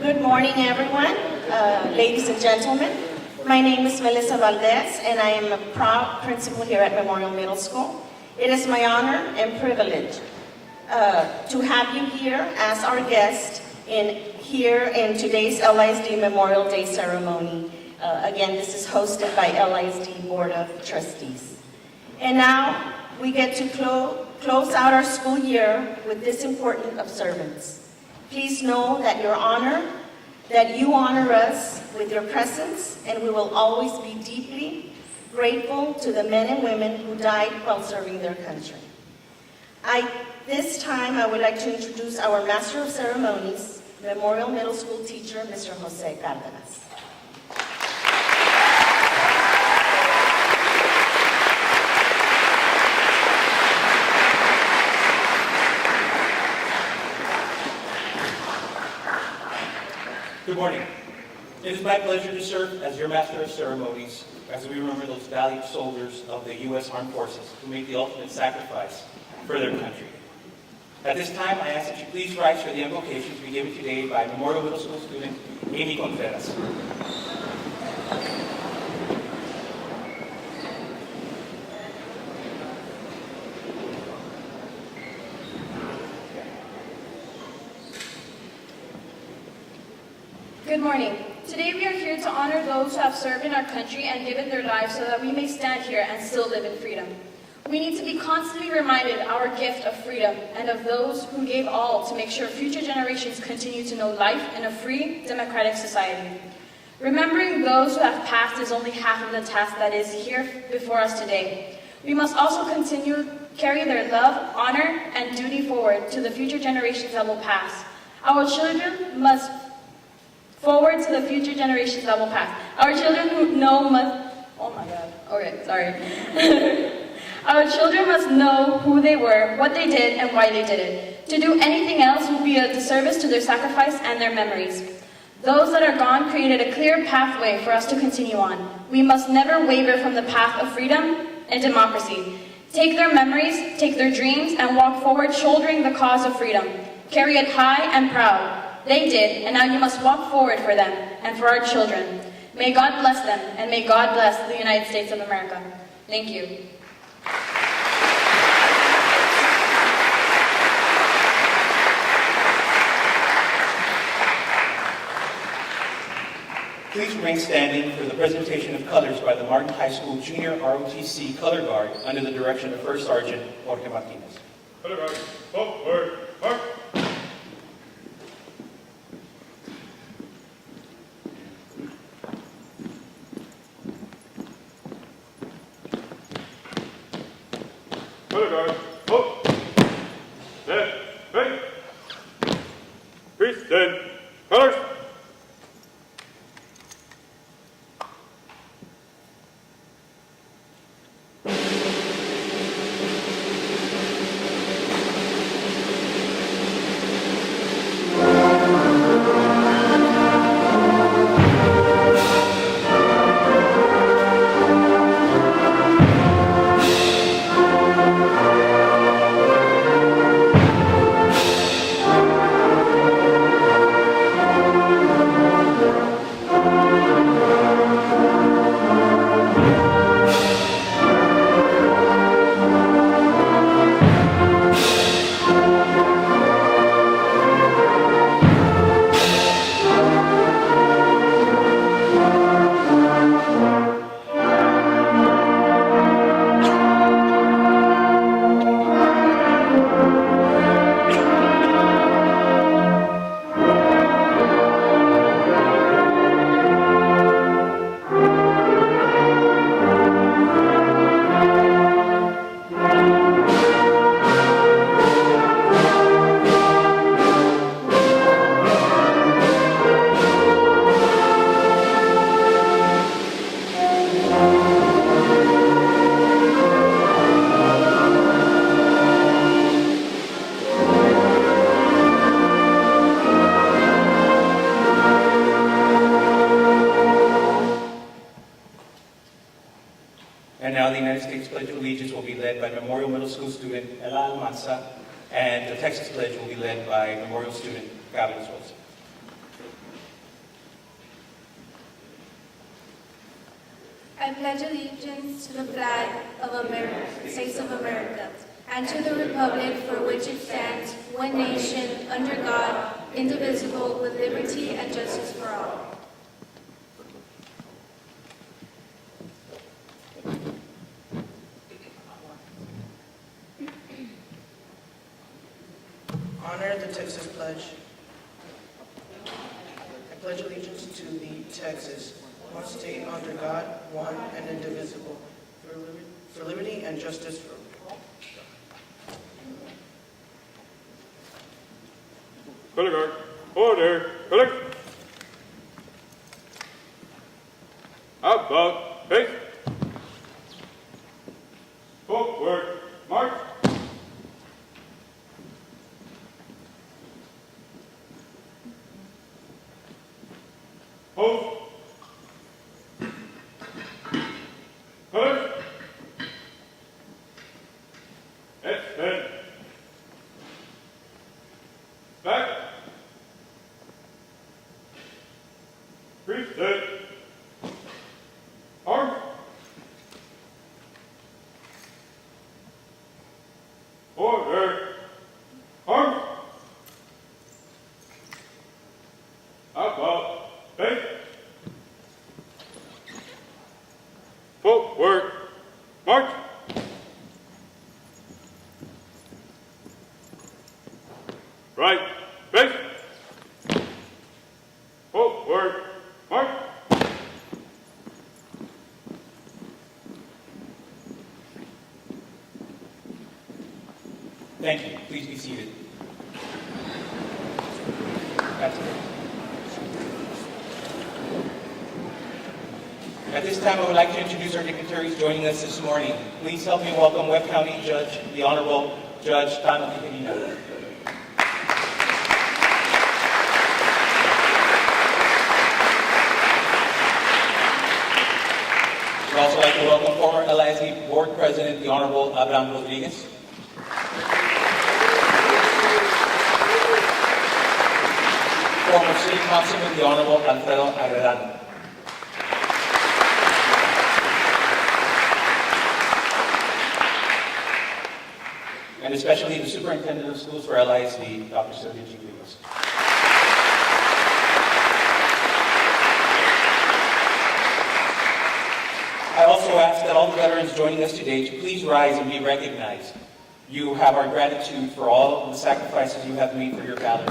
Good morning, everyone, ladies and gentlemen. My name is Melissa Valdez, and I am a proud principal here at Memorial Middle School. It is my honor and privilege to have you here as our guest here in today's LISD Memorial Day ceremony. Again, this is hosted by LISD Board of Trustees. And now we get to close out our school year with this important observance. Please know that you honor us with your presence, and we will always be deeply grateful to the men and women who died while serving their country. This time, I would like to introduce our Master of Ceremonies, Memorial Middle School teacher, Mr. Jose Cardenas. Good morning. It is my pleasure to serve as your Master of Ceremonies as we remember those valiant soldiers of the U.S. Armed Forces who made the ultimate sacrifice for their country. At this time, I ask that you please rise for the invocation to be given today by Memorial Middle School student Amy Contreras. Good morning. Today we are here to honor those who have served in our country and given their lives so that we may stand here and still live in freedom. We need to be constantly reminded of our gift of freedom and of those who gave all to make sure future generations continue to know life in a free, democratic society. Remembering those who have passed is only half of the task that is here before us today. We must also carry their love, honor, and duty forward to the future generations that will pass. Our children must forward to the future generations that will pass. Our children who know must... Oh my God. Okay, sorry. Our children must know who they were, what they did, and why they did it. To do anything else would be a disservice to their sacrifice and their memories. Those that are gone created a clear pathway for us to continue on. We must never waver from the path of freedom and democracy. Take their memories, take their dreams, and walk forward shouldering the cause of freedom. Carry it high and proud. They did, and now you must walk forward for them and for our children. May God bless them, and may God bless the United States of America. Thank you. Please remain standing for the presentation of colors by the Martin High School Junior ROTC Color Guard under the direction of First Sergeant Jorge Martinez. Color Guard, forward, march. Color Guard, up, left, right. Please stand. Colors. And now the United States Pledge of Allegiance will be led by Memorial Middle School student Ella Almanza, and the Texas Pledge will be led by Memorial student Carlos Wilson. I pledge allegiance to the flag of the States of America and to the republic for which it stands, one nation, under God, indivisible, with liberty and justice for all. Honor the Texas Pledge. I pledge allegiance to the Texas, one state under God, one and indivisible, for liberty and justice for all. Color guard. Order. Color. About face. Forward. March. Post. Color. Extend. Back. Reset. Arm. Order. Arm. About face. Footwork. March. Right. Face. Footwork. March. Thank you. Please be seated. That's it. At this time, I would like to introduce our dignitaries joining us this morning. Please help me welcome Webb County Judge, the Honorable Judge Tano Ticanina. We'd also like to welcome former LISD Board President, the Honorable Abraham Rodriguez. Former City Councilman, the Honorable Alfredo Arredondo. And especially the Superintendent of Schools for LISD, Dr. Sylvia G. Lewis. I also ask that all the veterans joining us today to please rise and be recognized. You have our gratitude for all of the sacrifices you have made for your valor.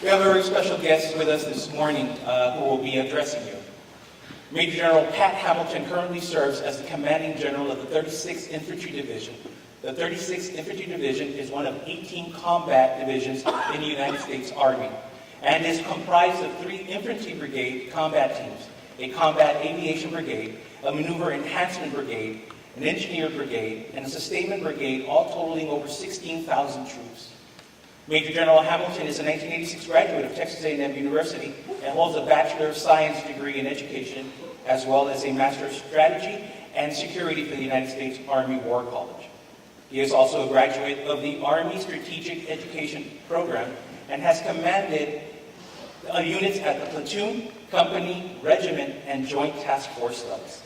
We have a very special guest with us this morning who will be addressing you. Major General Pat Hamilton currently serves as the Commanding General of the 36th Infantry Division. The 36th Infantry Division is one of 18 combat divisions in the United States Army and is comprised of 3 Infantry Brigade combat teams, a Combat Aviation Brigade, a Maneuver Enhancement Brigade, an Engineer Brigade, and a Sustainment Brigade, all totaling over 16,000 troops. Major General Hamilton is a 1986 graduate of Texas A&M University and holds a Bachelor of Science degree in Education, as well as a Master of Strategy and Security for the United States Army War College. He is also a graduate of the Army Strategic Education Program and has commanded units at the platoon, company, regiment, and joint task force levels.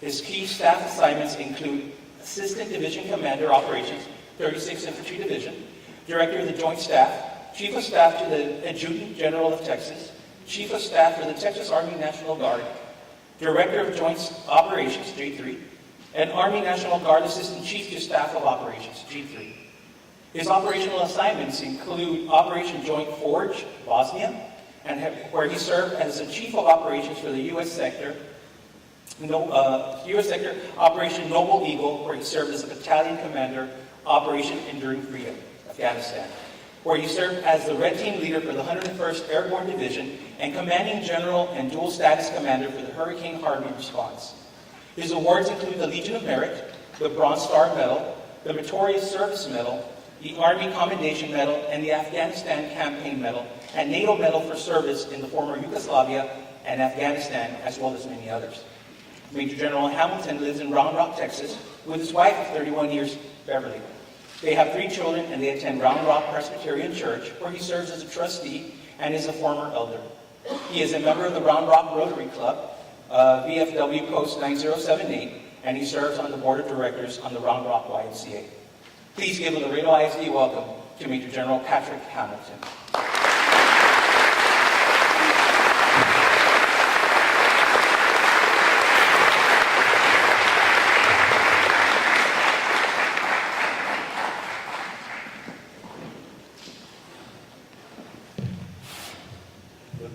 His key staff assignments include Assistant Division Commander Operations, 36th Infantry Division, Director of the Joint Staff, Chief of Staff to the Adjutant General of Texas, Chief of Staff for the Texas Army National Guard, Director of Joint Operations, J3, and Army National Guard Assistant Chief to Staff of Operations, G3. His operational assignments include Operation Joint Forge, Bosnia, and where he served as the Chief of Operations for the U.S. Sector, Operation Noble Eagle, where he served as a Battalion Commander, Operation Enduring Freedom, Afghanistan, where he served as the Red Team Leader for the 101st Airborne Division and Commanding General and Dual Status Commander for the Hurricane Harvey response. His awards include the Legion of Merit, the Bronze Star Medal, the Meritorious Service Medal, the Army Commendation Medal, and the Afghanistan Campaign Medal, and NATO Medal for Service in the former Yugoslavia and Afghanistan, as well as many others. Major General Hamilton lives in Round Rock, Texas, with his wife of 31 years, Beverly. They have 3 children, and they attend Round Rock Presbyterian Church, where he serves as a trustee and is a former elder. He is a member of the Round Rock Rotary Club, VFW Post 9078, and he serves on the board of directors on the Round Rock YMCA. Please give a Laredo ISD welcome to Major General Patrick Hamilton.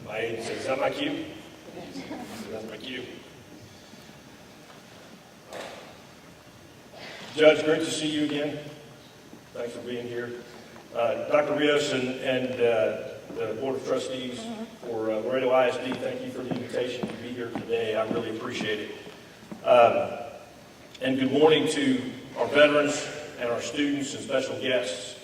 My aide says, "Is that my cue?" That's my cue. Judge, great to see you again. Thanks for being here. Dr. Rios and the Board of Trustees for Laredo ISD, thank you for the invitation to be here today. I really appreciate it. And good morning to our veterans and our students and special guests.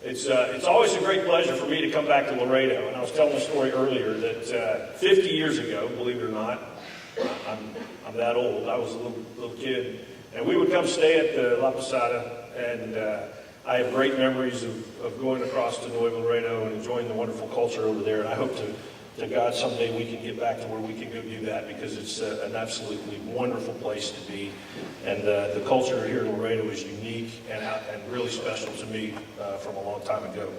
It's always a great pleasure for me to come back to Laredo. And I was telling a story earlier that 50 years ago, believe it or not, I'm that old. I was a little kid. And we would come stay at the La Posada, and I have great memories of going across to Nuevo Laredo and enjoying the wonderful culture over there. And I hope to God someday we can get back to where we can go do that, because it's an absolutely wonderful place to be. And the culture here in Laredo is unique and really special to me from a long time ago.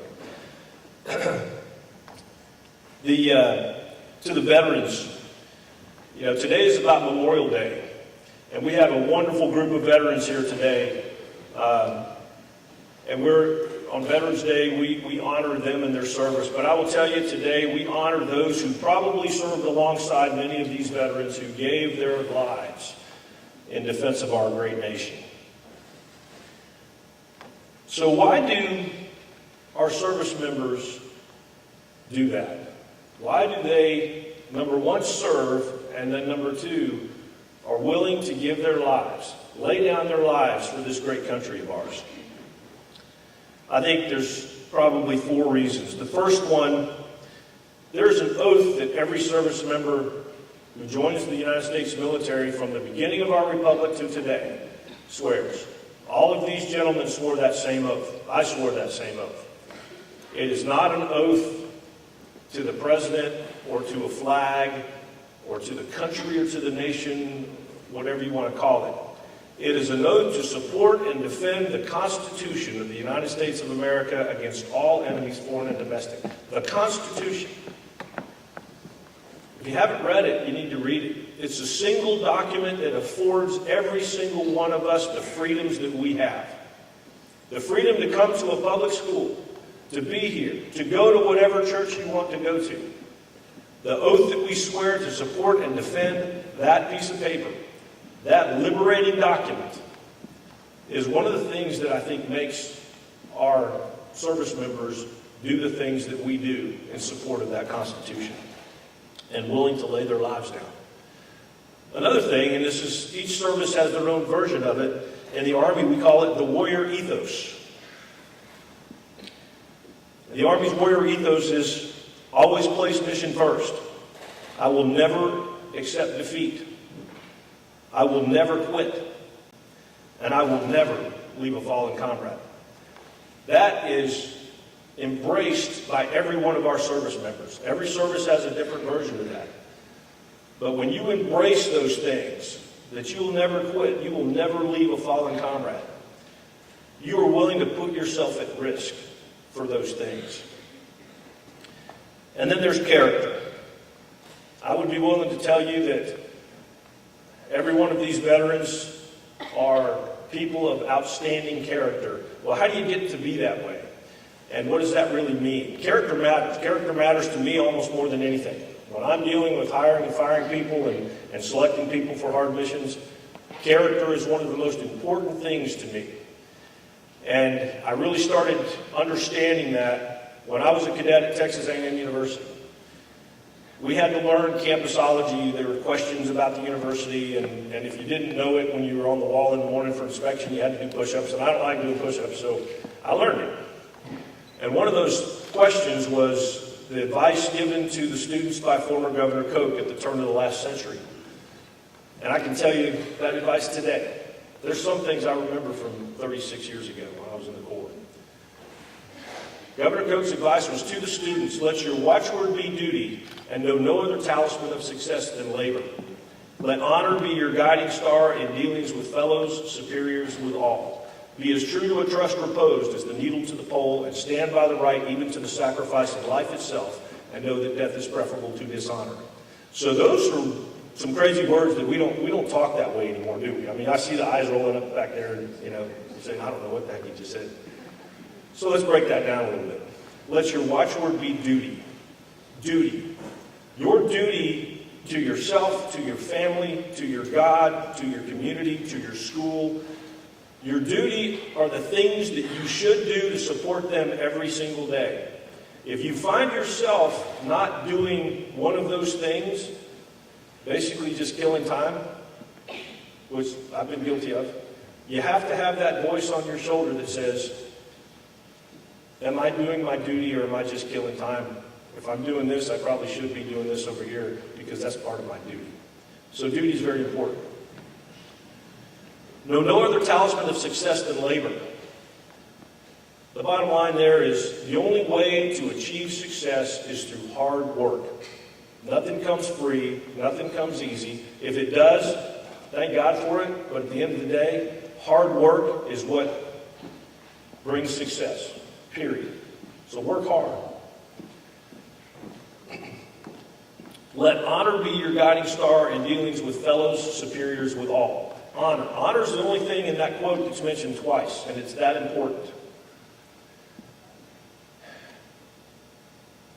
To the veterans, today is about Memorial Day. And we have a wonderful group of veterans here today. And on Veterans Day, we honor them in their service. But I will tell you today, we honor those who probably served alongside many of these veterans who gave their lives in defense of our great nation. So why do our service members do that? Why do they, number one, serve, and then number two, are willing to give their lives, lay down their lives for this great country of ours? I think there's probably 4 reasons. The first one, there's an oath that every service member who joins the United States military from the beginning of our republic to today swears. All of these gentlemen swore that same oath. I swore that same oath. It is not an oath to the president or to a flag or to the country or to the nation, whatever you want to call it. It is an oath to support and defend the Constitution of the United States of America against all enemies, foreign and domestic. The Constitution. If you haven't read it, you need to read it. It's a single document that affords every single one of us the freedoms that we have. The freedom to come to a public school, to be here, to go to whatever church you want to go to. The oath that we swear to support and defend that piece of paper, that liberating document, is one of the things that I think makes our service members do the things that we do in support of that Constitution and willing to lay their lives down. Another thing, and this is, each service has their own version of it. In the Army, we call it the warrior ethos. The Army's warrior ethos is always place mission first. I will never accept defeat. I will never quit. And I will never leave a fallen comrade. That is embraced by every one of our service members. Every service has a different version of that. But when you embrace those things, that you will never quit, you will never leave a fallen comrade, you are willing to put yourself at risk for those things. And then there's character. I would be willing to tell you that every one of these veterans are people of outstanding character. Well, how do you get to be that way? And what does that really mean? Character matters. Character matters to me almost more than anything. When I'm dealing with hiring and firing people and selecting people for hard missions, character is one of the most important things to me. And I really started understanding that when I was a cadet at Texas A&M University. We had to learn campusology. There were questions about the university, and if you didn't know it when you were on the wall in the morning for inspection, you had to do push-ups, and I don't like doing push-ups, so I learned it. And one of those questions was the advice given to the students by former Governor Koch at the turn of the last century. And I can tell you that advice today. There's some things I remember from 36 years ago when I was in the Corps. Governor Coke's advice was to the students, let your watchword be duty, and know no other talisman of success than labor. Let honor be your guiding star in dealings with fellows, superiors, with all. Be as true to a trust reposed as the needle to the pole, and stand by the right even to the sacrifice of life itself, and know that death is preferable to dishonor. So those are some crazy words that we don't talk that way anymore, do we? I mean, I see the eyes rolling up back there, and, saying, I don't know what the heck he just said. So let's break that down a little bit. Let your watchword be duty. Duty. Your duty to yourself, to your family, to your God, to your community, to your school. Your duty are the things that you should do to support them every single day. If you find yourself not doing one of those things, basically just killing time, which I've been guilty of, you have to have that voice on your shoulder that says, am I doing my duty or am I just killing time? If I'm doing this, I probably should be doing this over here because that's part of my duty. So duty is very important. Know no other talisman of success than labor. The bottom line there is the only way to achieve success is through hard work. Nothing comes free. Nothing comes easy. If it does, thank God for it. But at the end of the day, hard work is what brings success. Period. So work hard. Let honor be your guiding star in dealings with fellows, superiors, with all. Honor. Honor is the only thing in that quote that's mentioned twice, and it's that important.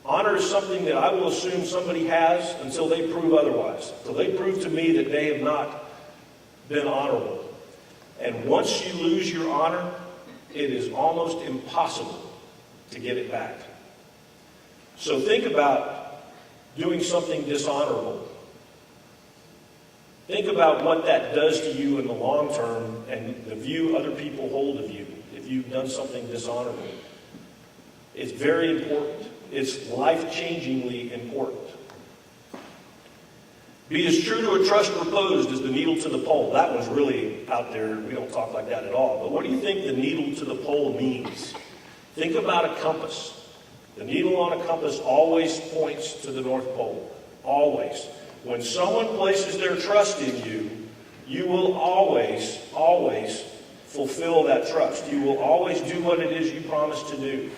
Honor is something that I will assume somebody has until they prove otherwise. Until they prove to me that they have not been honorable. And once you lose your honor, it is almost impossible to get it back. So think about doing something dishonorable. Think about what that does to you in the long term and the view other people hold of you if you've done something dishonorable. It's very important. It's life-changingly important. Be as true to a trust reposed as the needle to the pole. That one's really out there. We don't talk like that at all. But what do you think the needle to the pole means? Think about a compass. The needle on a compass always points to the North Pole. Always. When someone places their trust in you, you will always, always fulfill that trust. You will always do what it is you promised to do.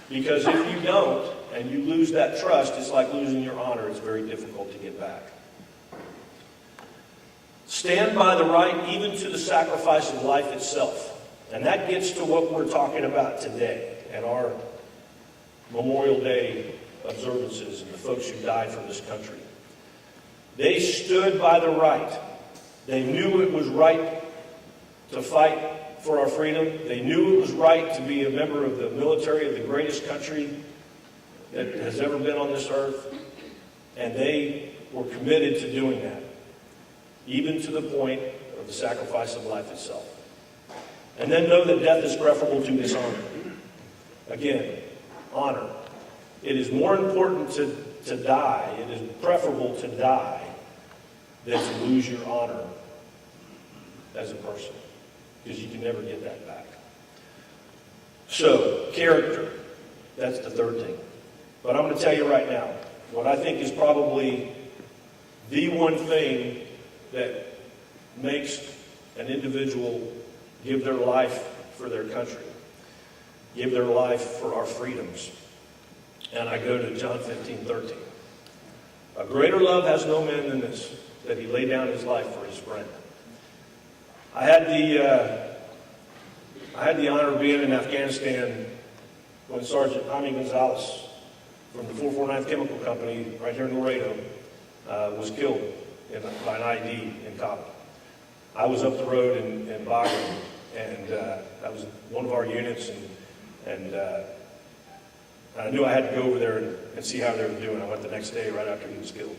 Because if you don't, and you lose that trust, it's like losing your honor. It's very difficult to get back. Stand by the right, even to the sacrifice of life itself. And that gets to what we're talking about today and our Memorial Day observances and the folks who died for this country. They stood by the right. They knew it was right to fight for our freedom. They knew it was right to be a member of the military of the greatest country that has ever been on this earth. And they were committed to doing that, even to the point of the sacrifice of life itself. And then know that death is preferable to dishonor. Again, honor. It is more important to die. It is preferable to die than to lose your honor as a person, because you can never get that back. So, character. That's the third thing. But I'm going to tell you right now, what I think is probably the one thing that makes an individual give their life for their country, give their life for our freedoms. And I go to John 15:13. A greater love has no man than this, that he lay down his life for his friend. I had the honor of being in Afghanistan when Sergeant Jaime Gonzalez from the 449th Chemical Company right here in Laredo was killed by an ID in Kabul. I was up the road in Bagram, and that was one of our units, and I knew I had to go over there and see how they were doing. I went the next day right after he was killed,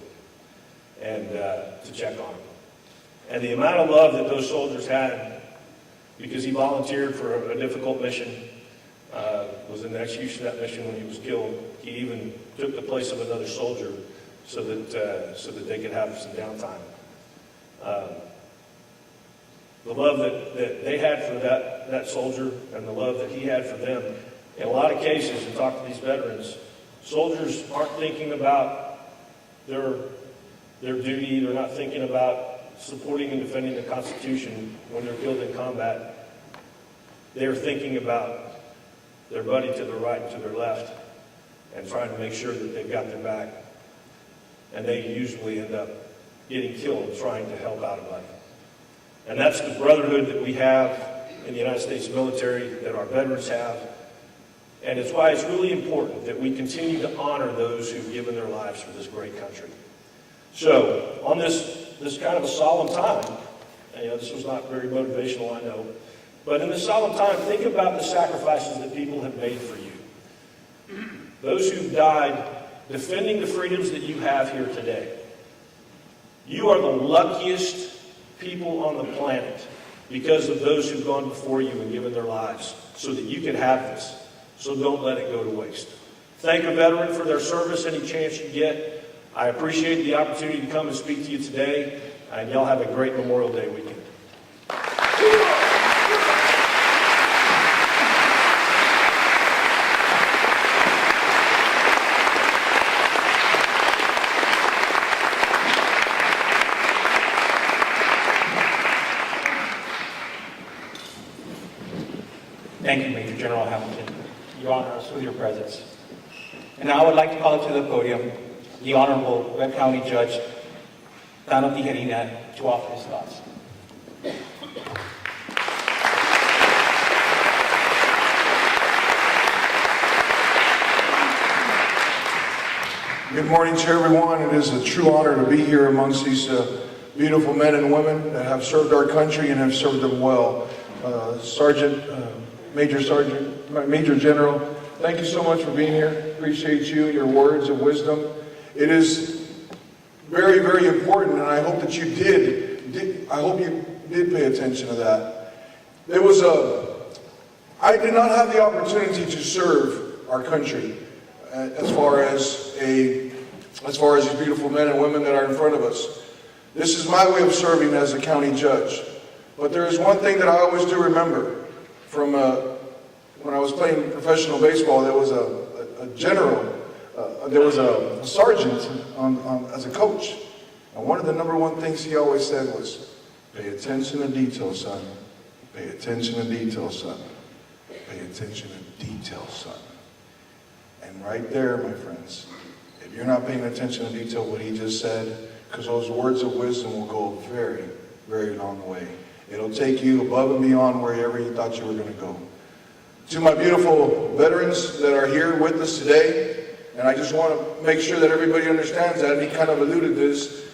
and to check on him. And the amount of love that those soldiers had, because he volunteered for a difficult mission, was in the execution of that mission when he was killed. He even took the place of another soldier so that they could have some downtime The love that they had for that soldier and the love that he had for them. In a lot of cases, you talk to these veterans, soldiers aren't thinking about their duty. They're not thinking about supporting and defending the Constitution when they're killed in combat. They're thinking about their buddy to their right and to their left and trying to make sure that they've got their back. And they usually end up getting killed trying to help out a buddy. And that's the brotherhood that we have in the United States military, that our veterans have. And it's why it's really important that we continue to honor those who've given their lives for this great country. So, on this kind of a solemn time, this was not very motivational, I know, but in this solemn time, think about the sacrifices that people have made for you. Those who've died defending the freedoms that you have here today. You are the luckiest people on the planet because of those who've gone before you and given their lives so that you can have this. So don't let it go to waste. Thank a veteran for their service any chance you get. I appreciate the opportunity to come and speak to you today, and y'all have a great Memorial Day weekend. Thank you, Major General Hamilton. You honor us with your presence. And now I would like to call up to the podium the Honorable Webb County Judge Tano Tijerina to offer his thoughts. Good morning to everyone. It is a true honor to be here amongst these beautiful men and women that have served our country and have served them well. Major General, thank you so much for being here. Appreciate you and your words of wisdom. It is very, very important, and I hope that you did pay attention to that. I did not have the opportunity to serve our country as far as these beautiful men and women that are in front of us. This is my way of serving as a county judge. But there is one thing that I always do remember from when I was playing professional baseball. There was a general, there was a sergeant as a coach. And one of the number one things he always said was, pay attention to detail, son. Pay attention to detail, son. Pay attention to detail, son. And right there, my friends, if you're not paying attention to detail what he just said, because those words of wisdom will go a very, very long way. It'll take you above and beyond wherever you thought you were going to go. To my beautiful veterans that are here with us today, and I just want to make sure that everybody understands that, and he kind of alluded to this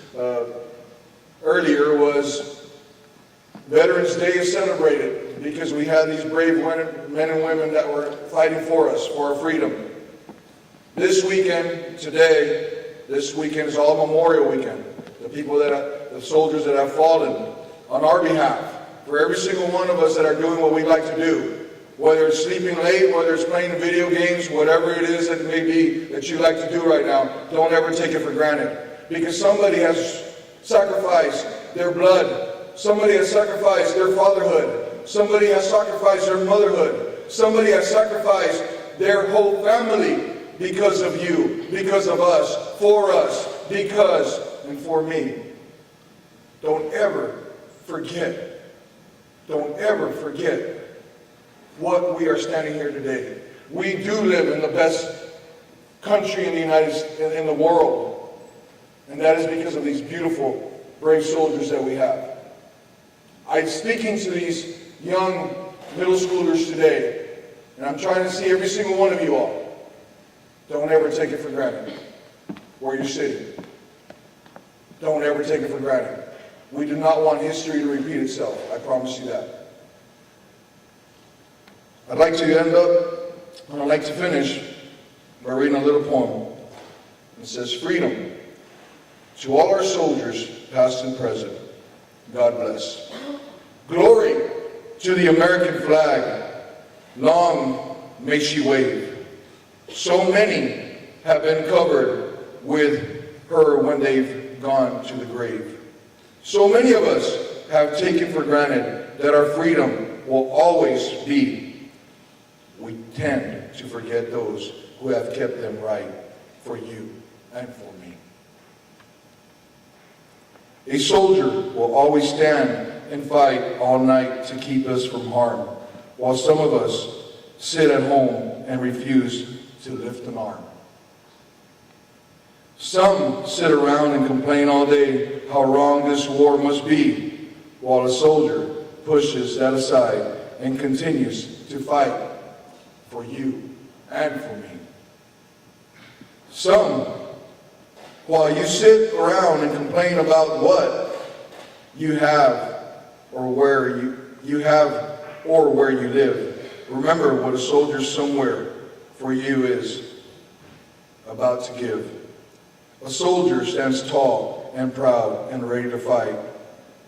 earlier, was Veterans Day is celebrated because we had these brave men and women that were fighting for us, for our freedom. This weekend is all Memorial Weekend. The soldiers that have fallen on our behalf, for every single one of us that are doing what we like to do, whether it's sleeping late, whether it's playing video games, whatever it is that may be that you like to do right now, don't ever take it for granted. Because somebody has sacrificed their blood, somebody has sacrificed their fatherhood, somebody has sacrificed their motherhood, somebody has sacrificed their whole family because of you, because of us, because and for me. Don't ever forget what we are standing here today. We do live in the best country in the world, and that is because of these beautiful, brave soldiers that we have. I'm speaking to these young middle schoolers today, and I'm trying to see every single one of you all. Don't ever take it for granted where you're sitting. Don't ever take it for granted. We do not want history to repeat itself. I promise you that. I'd like to end up, and I'd like to finish by reading a little poem. It says, freedom. To all our soldiers, past and present, God bless. Glory to the American flag. Long may she wave. So many have been covered with her when they've gone to the grave. So many of us have taken for granted that our freedom will always be. We tend to forget those who have kept them right for you and for me. A soldier will always stand and fight all night to keep us from harm, while some of us sit at home and refuse to lift an arm. Some sit around and complain all day how wrong this war must be, while a soldier pushes that aside and continues to fight for you and for me. Some, while you sit around and complain about what you have or where you have or where you live, remember what a soldier somewhere for you is about to give. A soldier stands tall and proud and ready to fight.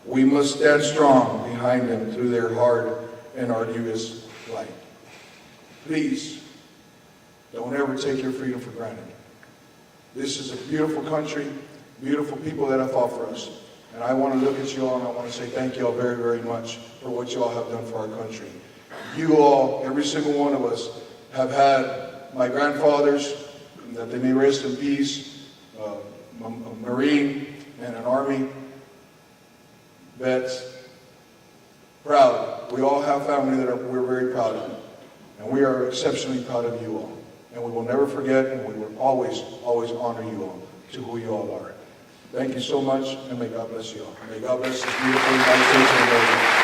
We must stand strong behind them through their hard and arduous fight. Please, don't ever take your freedom for granted. This is a beautiful country, beautiful people that have fought for us. And I want to look at you all and I want to say thank you all very, very much for what you all have done for our country. You all, every single one of us, have had my grandfathers, that they may rest in peace, a Marine and an Army vets. Proud. We all have family that we're very proud of. And we are exceptionally proud of you all. And we will never forget, and we will always, always honor you all to who you all are. Thank you so much, and may God bless you all. May God bless this beautiful United States of America.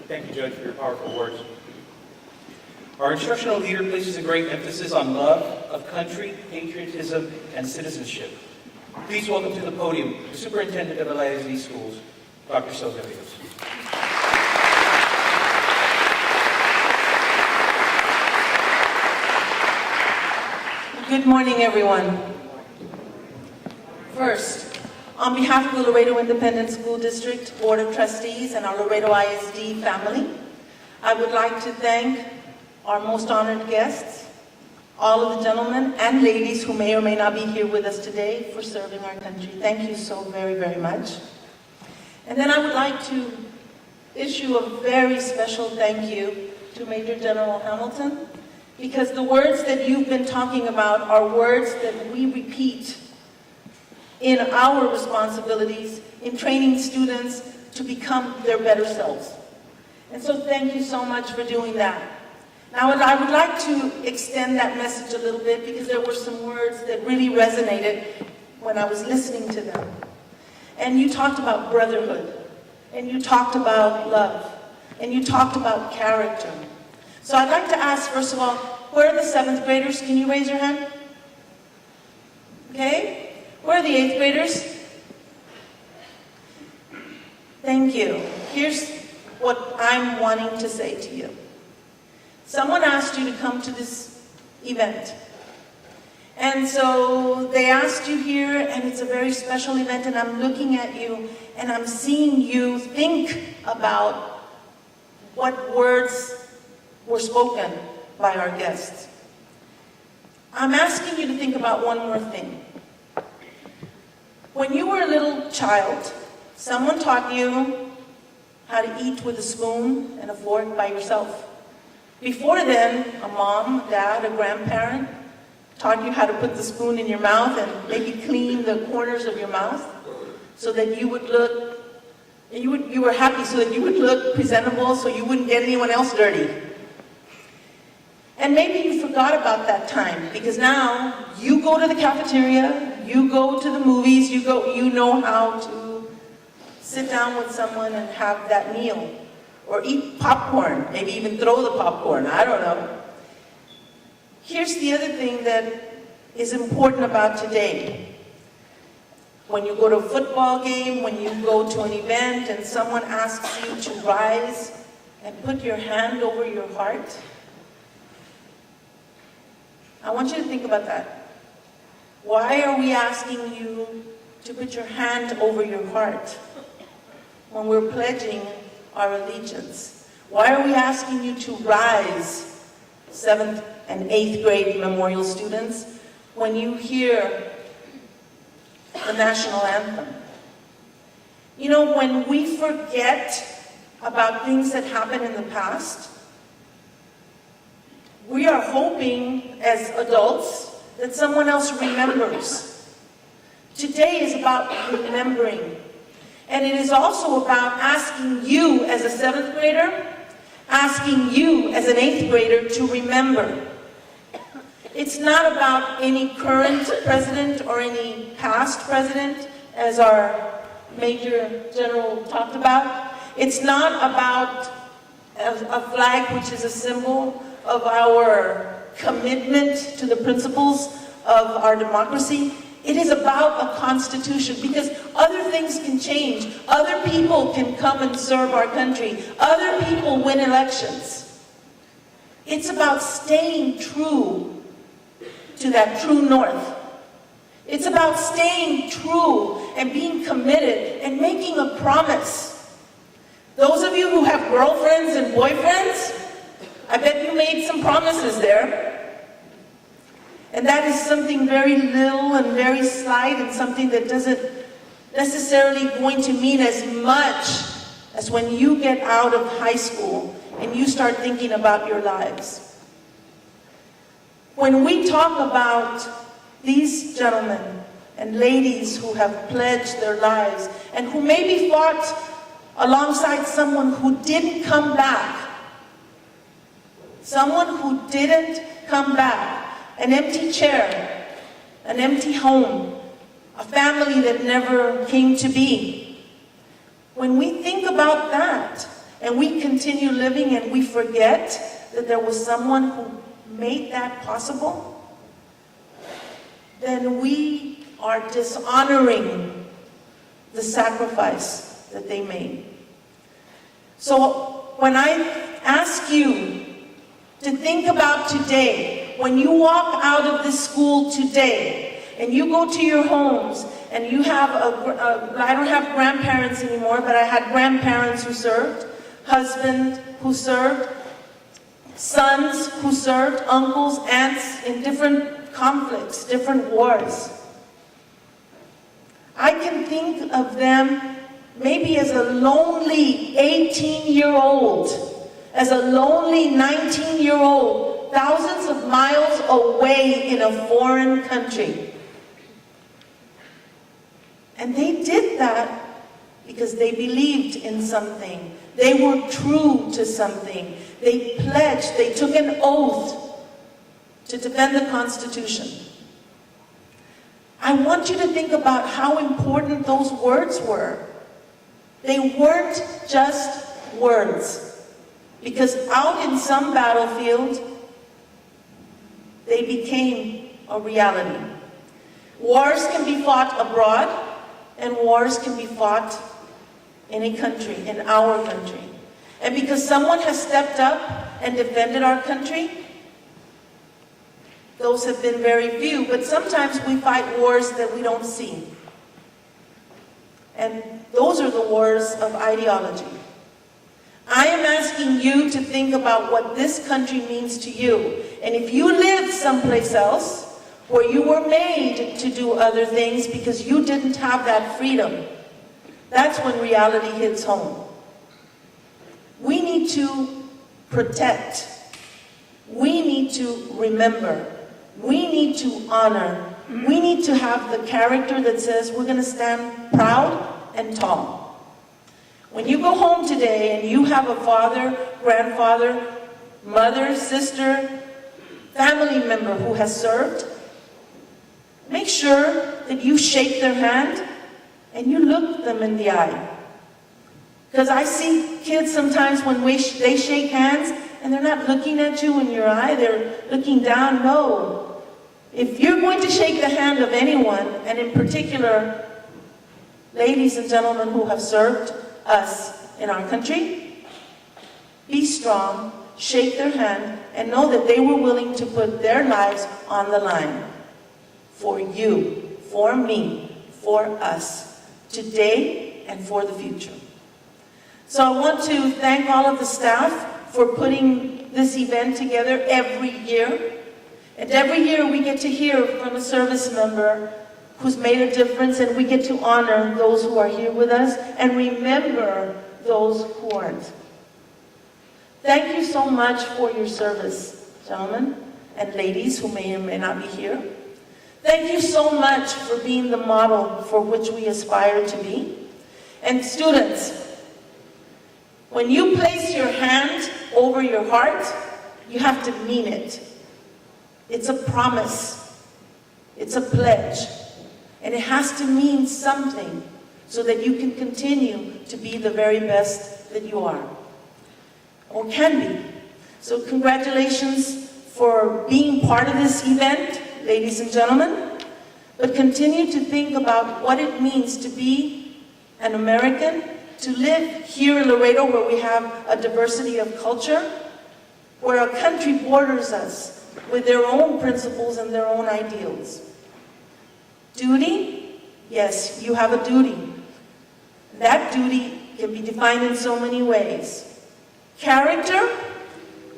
Thank you, Judge, for your powerful words. Our instructional leader places a great emphasis on love of country, patriotism, and citizenship. Please welcome to the podium the Superintendent of LISD Schools, Dr. Observance. Good morning, everyone. First, on behalf of the Laredo Independent School District Board of Trustees and our Laredo ISD family, I would like to thank our most honored guests, all of the gentlemen and ladies who may or may not be here with us today for serving our country. Thank you so very, very much. And then I would like to issue a very special thank you to Major General Hamilton, because the words that you've been talking about are words that we repeat in our responsibilities in training students to become their better selves. And so thank you so much for doing that. Now, I would like to extend that message a little bit because there were some words that really resonated when I was listening to them. And you talked about brotherhood, and you talked about love, and you talked about character. So I'd like to ask, first of all, where are the 7th graders? Can you raise your hand? Okay. Where are the 8th graders? Thank you. Here's what I'm wanting to say to you. Someone asked you to come to this event. And so they asked you here, and it's a very special event, and I'm looking at you, and I'm seeing you think about what words were spoken by our guests. I'm asking you to think about one more thing. When you were a little child, someone taught you how to eat with a spoon and a fork by yourself. Before then, a mom, a dad, a grandparent taught you how to put the spoon in your mouth and maybe clean the corners of your mouth so that you would look, you were happy so that you would look presentable so you wouldn't get anyone else dirty. And maybe you forgot about that time because now you go to the cafeteria, you go to the movies, you know how to sit down with someone and have that meal. Or eat popcorn, maybe even throw the popcorn, I don't know. Here's the other thing that is important about today. When you go to a football game, when you go to an event and someone asks you to rise and put your hand over your heart, I want you to think about that. Why are we asking you to put your hand over your heart? when we're pledging our allegiance? Why are we asking you to rise, 7th and 8th grade memorial students, when you hear the national anthem? You know, when we forget about things that happened in the past, we are hoping as adults that someone else remembers. Today is about remembering. And it is also about asking you as a 7th grader, asking you as an 8th grader to remember. It's not about any current president or any past president, as our Major General talked about. It's not about a flag which is a symbol of our commitment to the principles of our democracy. It is about a constitution, because other things can change. Other people can come and serve our country. Other people win elections. It's about staying true to that true north. It's about staying true and being committed and making a promise. Those of you who have girlfriends and boyfriends, I bet you made some promises there. And that is something very little and very slight, and something that doesn't necessarily going to mean as much as when you get out of high school and you start thinking about your lives. When we talk about these gentlemen and ladies who have pledged their lives and who maybe fought alongside someone who didn't come back, someone who didn't come back, an empty chair, an empty home, a family that never came to be. When we think about that and we continue living and we forget that there was someone who made that possible, then we are dishonoring the sacrifice that they made. So when I ask you to think about today, when you walk out of this school today, and you go to your homes, and you have I don't have grandparents anymore, but I had grandparents who served, husband who served, sons who served, uncles, aunts in different conflicts, different wars. I can think of them maybe as a lonely 18-year-old, as a lonely 19-year-old, thousands of miles away in a foreign country. And they did that because they believed in something. They were true to something. They pledged, they took an oath to defend the Constitution. I want you to think about how important those words were. They weren't just words, because out in some battlefield, they became a reality. Wars can be fought abroad, and wars can be fought in a country, in our country. And because someone has stepped up and defended our country, those have been very few, but sometimes we fight wars that we don't see. And those are the wars of ideology. I am asking you to think about what this country means to you. And if you live someplace else, where you were made to do other things because you didn't have that freedom, that's when reality hits home. We need to protect. We need to remember. We need to honor. We need to have the character that says we're going to stand proud and tall. When you go home today and you have a father, grandfather, mother, sister, family member who has served, make sure that you shake their hand and you look them in the eye. Because I see kids sometimes when they shake hands and they're not looking at you in your eye, they're looking down. No. If you're going to shake the hand of anyone, and in particular, ladies and gentlemen who have served us in our country, be strong, shake their hand, and know that they were willing to put their lives on the line for you, for me, for us, today and for the future. So I want to thank all of the staff for putting this event together every year. And every year we get to hear from a service member who's made a difference, and we get to honor those who are here with us and remember those who aren't. Thank you so much for your service, gentlemen and ladies who may or may not be here. Thank you so much for being the model for which we aspire to be. And students, when you place your hand over your heart, you have to mean it. It's a promise. It's a pledge. And it has to mean something so that you can continue to be the very best that you are, or can be. So congratulations for being part of this event, ladies and gentlemen. But continue to think about what it means to be an American, to live here in Laredo where we have a diversity of culture, where a country borders us with their own principles and their own ideals. Duty? Yes, you have a duty. That duty can be defined in so many ways. Character,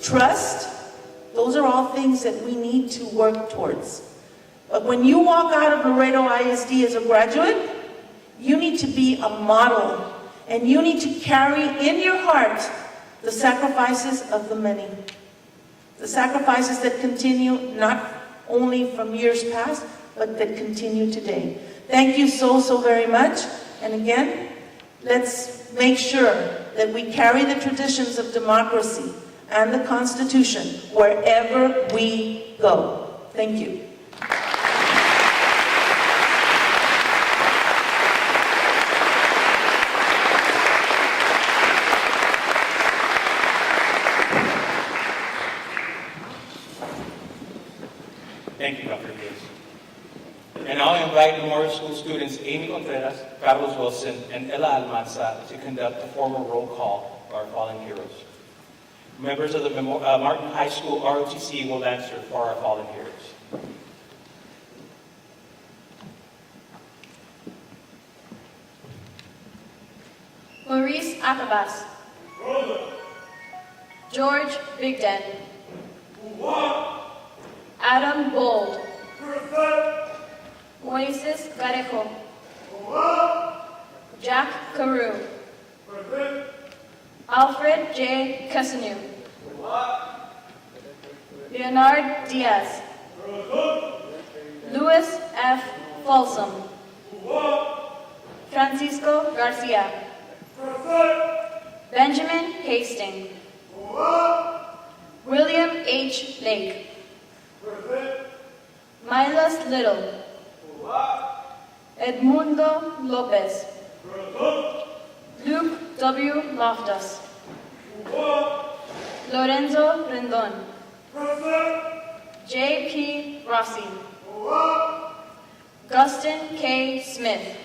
trust, those are all things that we need to work towards. But when you walk out of Laredo ISD as a graduate, you need to be a model, and you need to carry in your heart the sacrifices of the many. The sacrifices that continue not only from years past, but that continue today. Thank you so, so very much. And again, let's make sure that we carry the traditions of democracy and the Constitution wherever we go. Thank you. Thank you, Dr. Diaz. And now I invite Memorial School students Amy Contreras, Carlos Wilson, and Ella Almanza to conduct a formal roll call for our fallen heroes. Members of the Martin High School ROTC will answer for our fallen heroes. Maurice Acabas. George Bigden. Adam Bold. Moises Garejo. Jack Carew. Alfred J. Cassanu. Leonard Diaz. Louis F. Folsom. Francisco Garcia. Benjamin Hastings. William H. Lake. Milas Little. Edmundo Lopez. Luke W. Loftus. Lorenzo Rendon. J.P. Rossi. Gustin K. Smith.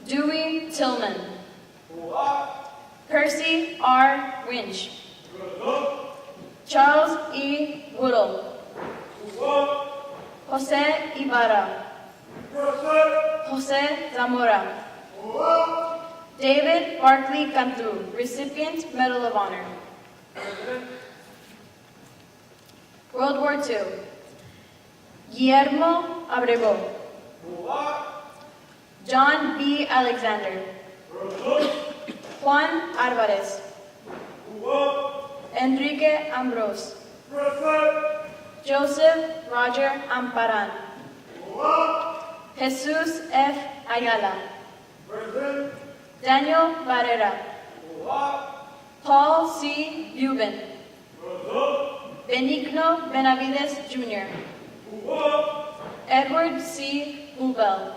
Dewey Tillman. Percy R. Winch. Charles E. Woodall. Jose Ibarra. Jose Zamora. David Barkley Cantu, recipient, Medal of Honor. World War II. Guillermo Abrego. John B. Alexander. Juan Alvarez. Enrique Ambrose. Joseph Roger Amparan. Jesus F. Ayala. Daniel Barrera. Paul C. Buben. Benigno Benavides Jr. Edward C. Ubel.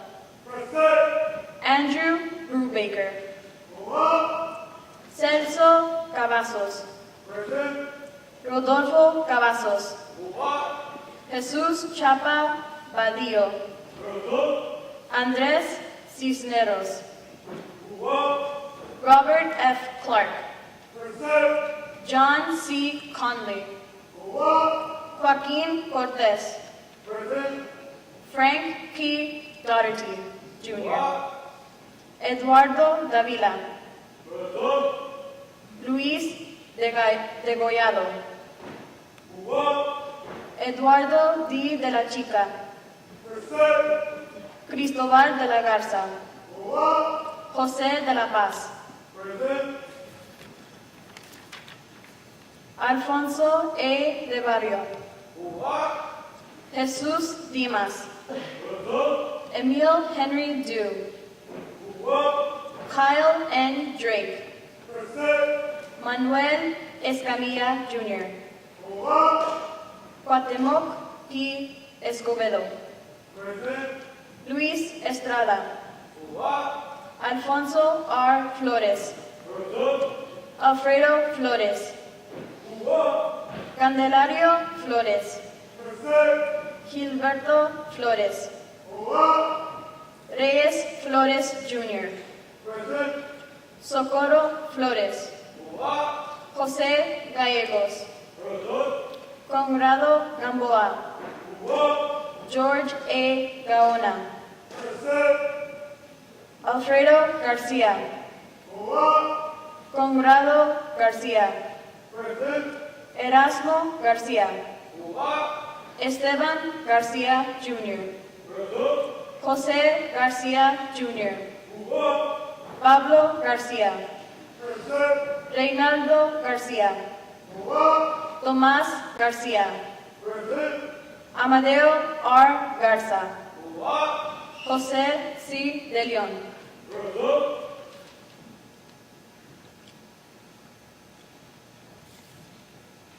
Andrew Brubaker. Celso Cavazos. Rodolfo Cavazos. Jesus Chapa Badillo. Andres Cisneros. Robert F. Clark. John C. Conley. Joaquin Cortez. Frank P. Doherty, Jr. Eduardo Davila. Luis Degollado. Eduardo D. de la Chica. Cristobal de la Garza. José de la Paz. Alfonso E. de Barrio. Jesús Dimas. Emil Henry Dew. Kyle N. Drake. Manuel Escamilla Jr. Cuauhtémoc P. Escobedo. Luis Estrada. Alfonso R. Flores. Alfredo Flores. Candelario Flores. Gilberto Flores. Reyes Flores Jr. Socorro Flores. José Gallegos. Conrado Gamboa. George A. Gaona. Alfredo García. Conrado García. Erasmo García. Esteban García Jr. José García Jr. Pablo García. Reinaldo García. Tomás García. Amadeo R. Garza. José C. de León.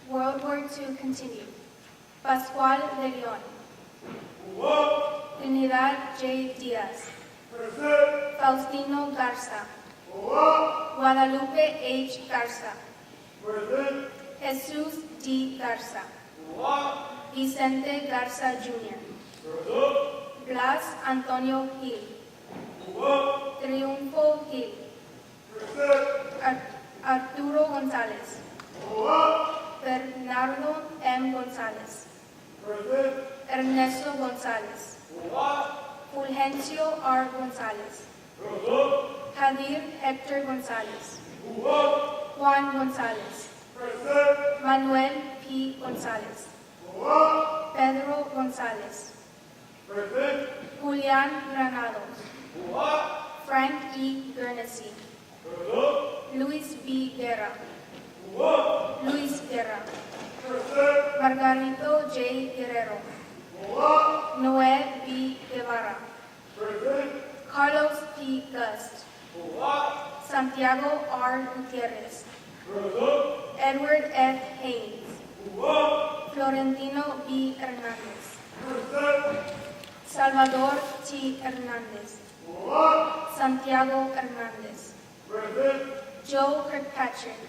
World War II continued. Pascual de León. Trinidad J. Díaz. Faustino Garza. Guadalupe H. Garza. Jesús D. Garza. Vicente Garza Jr. Blas Antonio Gil. Triunfo Gil. Arturo González. Bernardo M. González. Ernesto González. Fulgencio R. González. Jadir Hector González. Juan González. Manuel P. González. Pedro González. Julián Granados. Frank E. Guernsey. Luis B. Guerra. Luis Guerra. Margarito J. Guerrero. Noé B. Guevara. Carlos P. Gust. Santiago R. Gutierrez. Edward F. Haynes. Florentino B. Hernandez. Salvador T. Hernandez. Santiago Hernandez. Joe Kirkpatrick.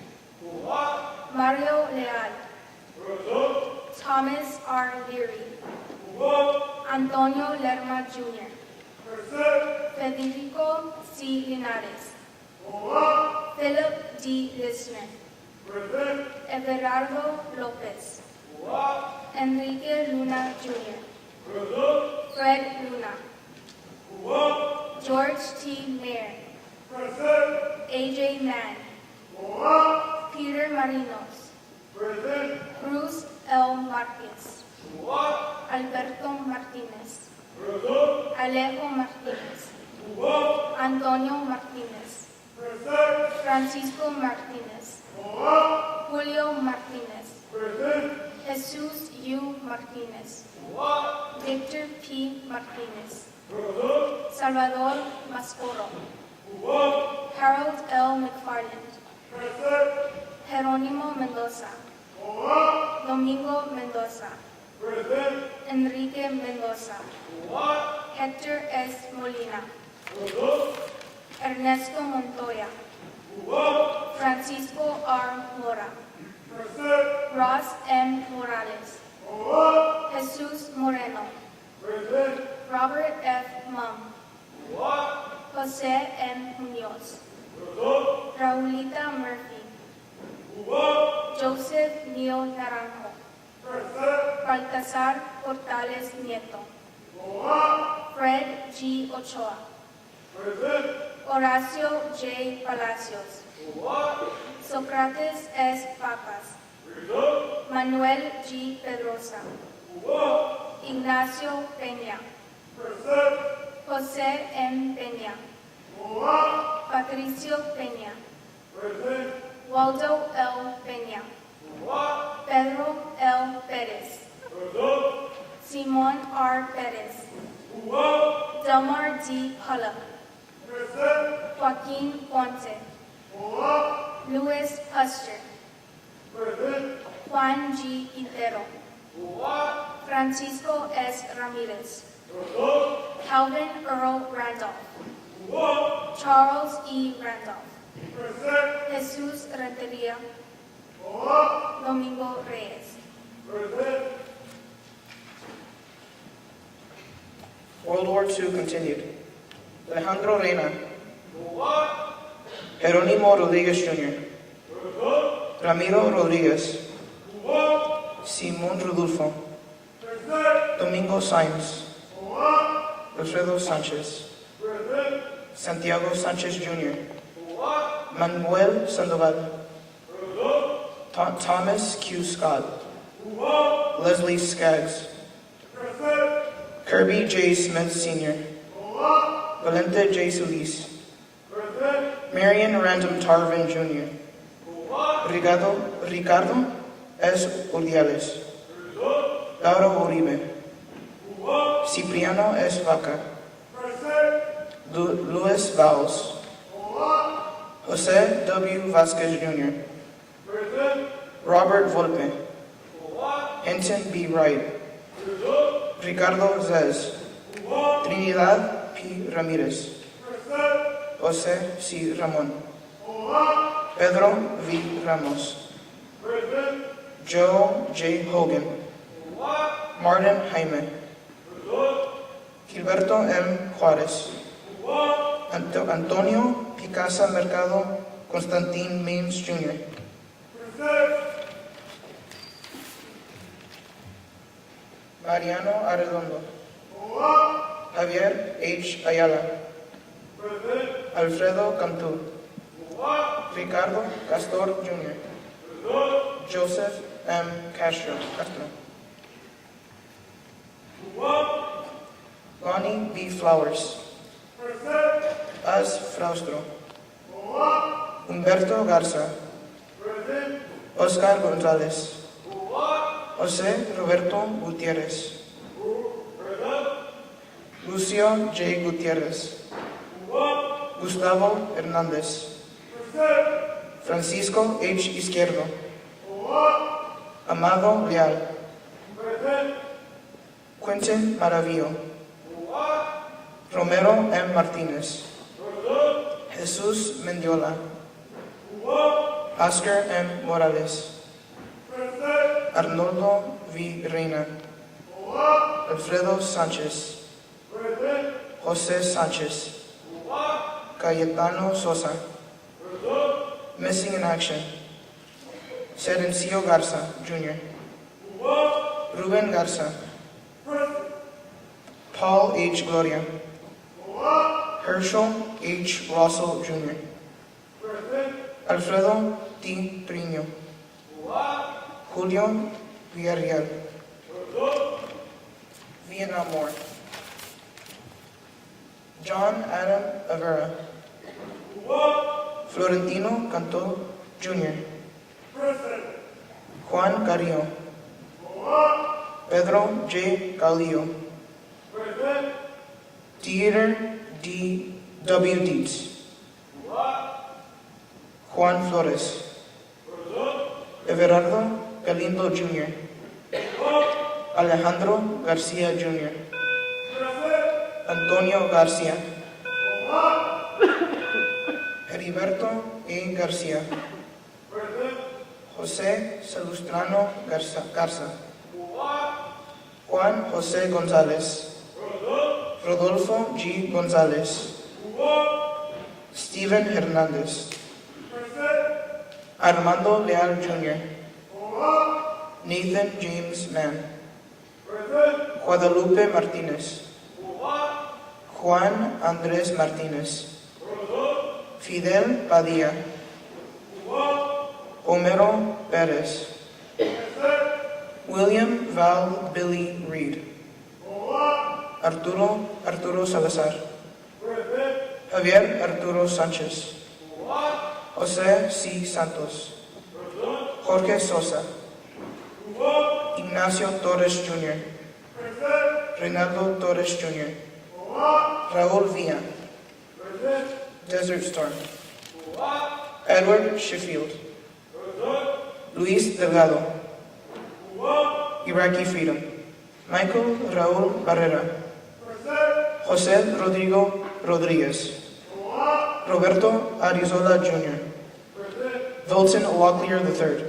Mario Leal. Thomas R. Leary. Antonio Lerma Jr. Federico C. Linares. Philip D. Lisner. Everardo Lopez. Enrique Luna Jr. Fred Luna. George T. Mayer. A.J. Mann. Peter Marinos. Cruz L. Marquez. Alberto Martínez. Alejo Martínez. Antonio Martínez. Francisco Martínez. Julio Martínez. Jesús U. Martínez. Victor P. Martínez. Salvador Mascoro. Harold L. McFarland. Jerónimo Mendoza. Domingo Mendoza. Enrique Mendoza. Hector S. Molina. Ernesto Montoya. Francisco R. Mora. Ross M. Morales. Jesus Moreno. Robert F. Mum. Jose M. Munoz. Raulita Murphy. Joseph Neil Naranjo. Baltasar Portales Nieto. Fred G. Ochoa. Horacio J. Palacios. Sócrates S. Papas. Manuel G. Pedrosa. Ignacio Peña. José M. Peña. Patricio Peña. Waldo L. Peña. Pedro L. Pérez. Simón R. Pérez. Delmar D. Hulla. Joaquín Ponce. Luis Huster. Juan G. Quintero. Francisco S. Ramirez. Calvin Earl Randolph. Charles E. Randolph. Jesus Renteria. Domingo Reyes. World War II continued. Alejandro Reina. Jerónimo Rodríguez Jr. Ramiro Rodríguez. Simón Rodolfo. Domingo Sáenz. Alfredo Sánchez. Santiago Sánchez Jr. Manuel Sandoval. Thomas Q. Scott. Leslie Skaggs. Kirby J. Smith Sr. Valente J. Solis. Marion Random Tarvin Jr. Ricardo S. Ordiales. Laura Uribe. Cipriano S. Vaca. Luis Valls. Jose W. Vasquez Jr. Robert Volpe. Hinton B. Wright. Ricardo Zez. Trinidad P. Ramírez. Jose C. Ramón. Pedro V. Ramos. Joe J. Hogan. Martin Jaime. Gilberto M. Juárez. Antonio Picasa Mercado. Constantin Means Jr. Mariano Arredondo. Javier H. Ayala. Alfredo Cantú. Ricardo Castor Jr. Joseph M. Castro. Lonnie B. Flowers. Az Fraustro. Humberto Garza. Oscar González. José Roberto Gutiérrez. Lucio J. Gutiérrez. Gustavo Hernández. Francisco H. Izquierdo. Amado Leal. Quentin Maravillo. Romero M. Martínez. Jesús Mendiola. Oscar M. Morales. Arnoldo V. Reina. Alfredo Sánchez. José Sánchez. Cayetano Sosa. Missing in action. Serencio Garza, Jr. Ruben Garza. Paul H. Gloria. Herschel H. Russell, Jr. Alfredo T. Trino. Julio Villarreal. Vietnam War. John Adam Avera. Florentino Canto Jr. Juan Carrillo. Pedro J. Galillo. Theodore D. W. Dietz. Juan Flores. Everardo Galindo Jr. Alejandro Garcia Jr. Antonio Garcia. Heriberto E. Garcia. José Salustrano Garza. Juan José González. Rodolfo G. González. Steven Hernández. Armando Leal Jr. Nathan James Mann. Guadalupe Martínez. Juan Andrés Martínez. Fidel Padilla, Homero Perez, William Val Billy Reed, Arturo Salazar, Javier Arturo Sanchez, Jose C. Santos, Jorge Sosa, Ignacio Torres Jr., Reynaldo Torres Jr., Raúl Villa, Desert Storm, Edward Sheffield, Luis Delgado, Iraqi Freedom, Michael Raúl Barrera, José Rodrigo Rodriguez, Roberto Arizola Jr., Volton Locklear III.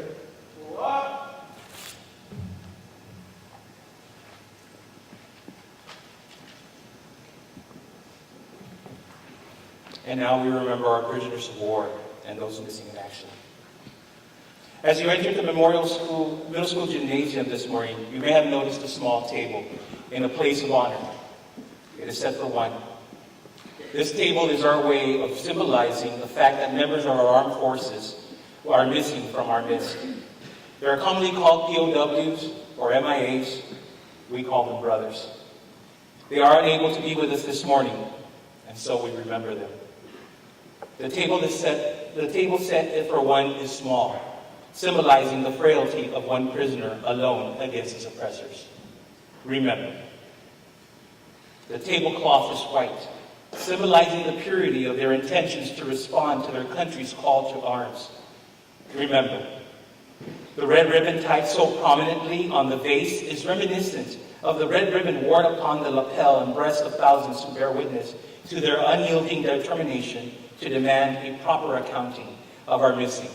And now we remember our prisoners of war and those missing in action. As you entered the middle school gymnasium this morning, you may have noticed a small table in a place of honor. It is set for one. This table is our way of symbolizing the fact that members of our armed forces are missing from our midst. They are commonly called POWs or MIAs. We call them brothers. They are unable to be with us this morning, and so we remember them. The table set for one is small, symbolizing the frailty of one prisoner alone against his oppressors. Remember. The tablecloth is white, symbolizing the purity of their intentions to respond to their country's call to arms. Remember. The red ribbon tied so prominently on the vase is reminiscent of the red ribbon worn upon the lapel and breast of thousands who bear witness to their unyielding determination to demand a proper accounting of our missing.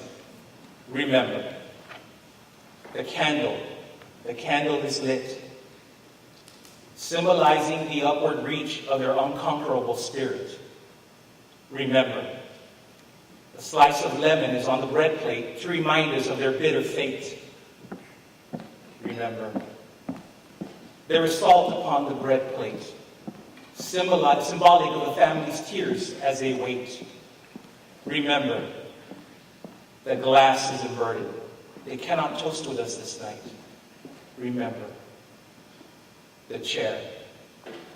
Remember, the candle is lit, symbolizing the upward reach of their unconquerable spirit. Remember, the slice of lemon is on the bread plate to remind us of their bitter fate. Remember, there is salt upon the bread plate, symbolic of the family's tears as they wait. Remember, the glass is inverted. They cannot toast with us this night. Remember, the chair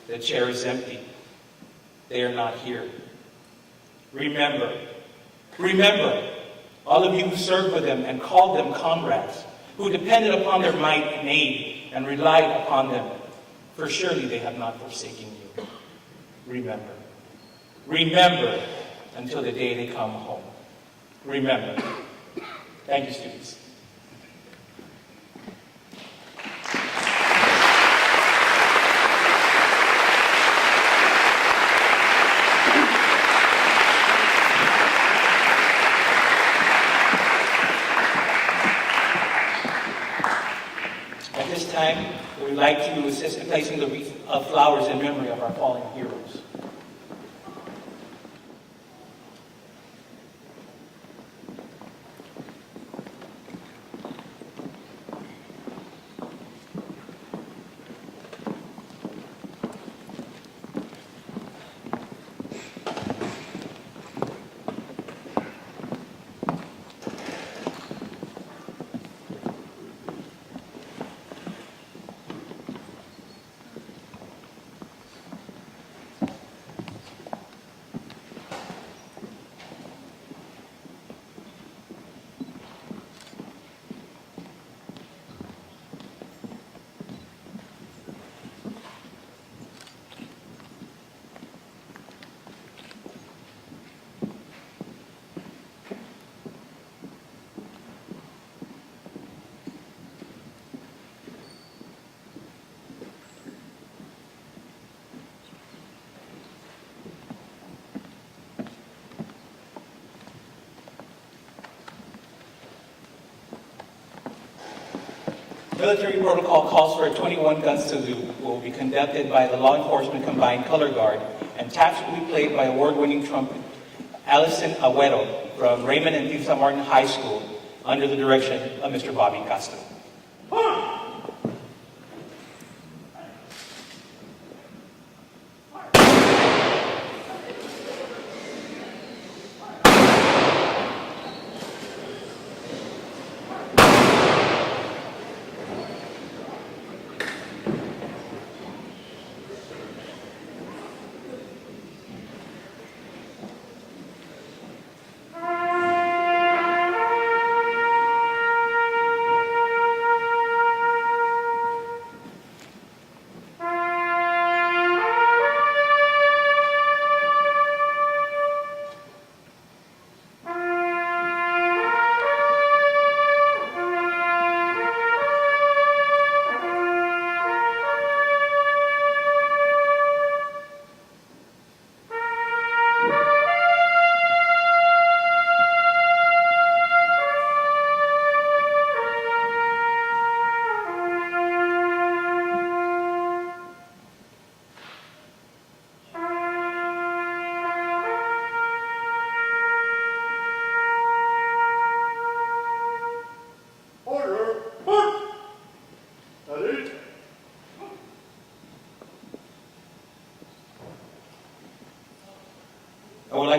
is empty. They are not here. Remember, all of you who served with them and called them comrades, who depended upon their might and aid and relied upon them, for surely they have not forsaken you. Remember until the day they come home. Remember. Thank you, students. At this time, we would like to assist in placing the wreath of flowers in memory of our fallen heroes. Military protocol calls for a 21-gun salute will be conducted by the Law Enforcement Combined Color Guard, and taps will be played by award-winning trumpet Alison Agüero from Raymond and Tisa Martin High School under the direction of Mr. Bobby Castro.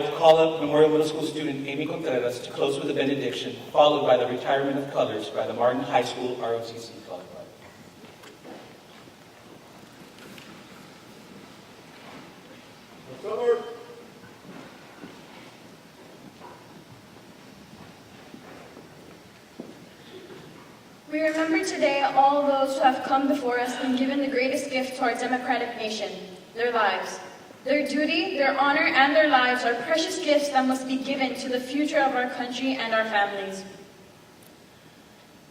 like to call up Memorial Middle School student Amy Contreras to close with a benediction, followed by the retirement of colors by the Martin High School ROTC Color Guard. We remember today all those who have come before us and given the greatest gift to our democratic nation, their lives. Their duty, their honor, and their lives are precious gifts that must be given to the future of our country and our families.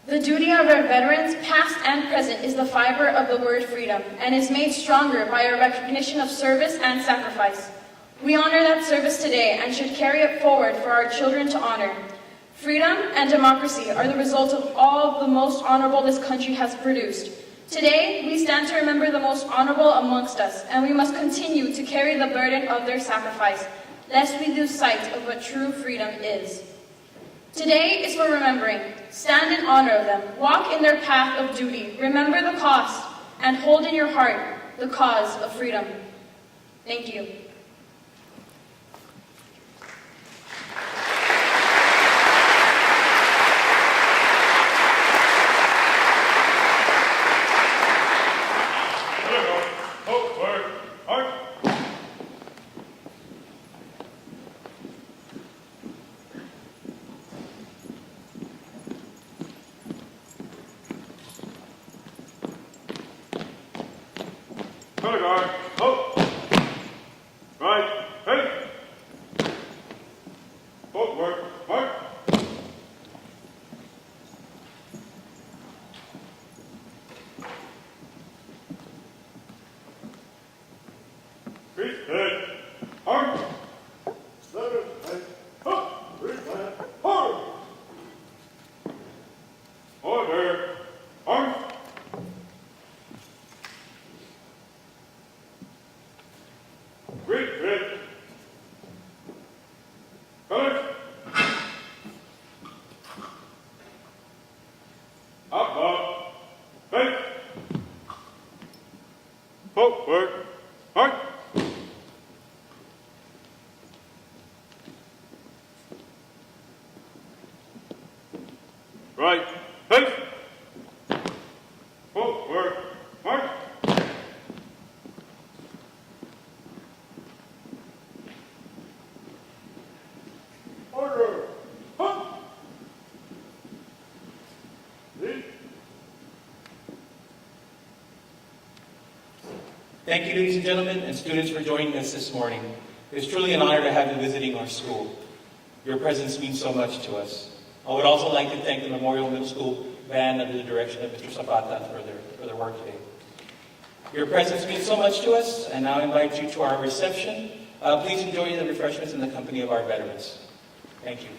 The duty of our veterans, past and present, is the fiber of the word freedom and is made stronger by a recognition of service and sacrifice. We honor that service today and should carry it forward for our children to honor. Freedom and democracy are the result of all the most honorable this country has produced. Today, we stand to remember the most honorable amongst us, and we must continue to carry the burden of their sacrifice, lest we lose sight of what true freedom is. Today is for remembering. Stand in honor of them. Walk in their path of duty. Remember the cost, and hold in your heart the cause of freedom. Thank you. Color guard, hope. Right, face. Footwork, march. Crease head, arm. Letter, head, up, reset, hard. Order, arm. Great, great. Colors. Up, face. Footwork, march. Right, face. Footwork, march. Order. Hup. Lead. Thank you, ladies and gentlemen, and students for joining us this morning. It's truly an honor to have you visiting our school. Your presence means so much to us. I would also like to thank the Memorial Middle School band under the direction of Mr. Zapata for their work today. Your presence means so much to us, and now I invite you to our reception. Please enjoy the refreshments in the company of our veterans. Thank you.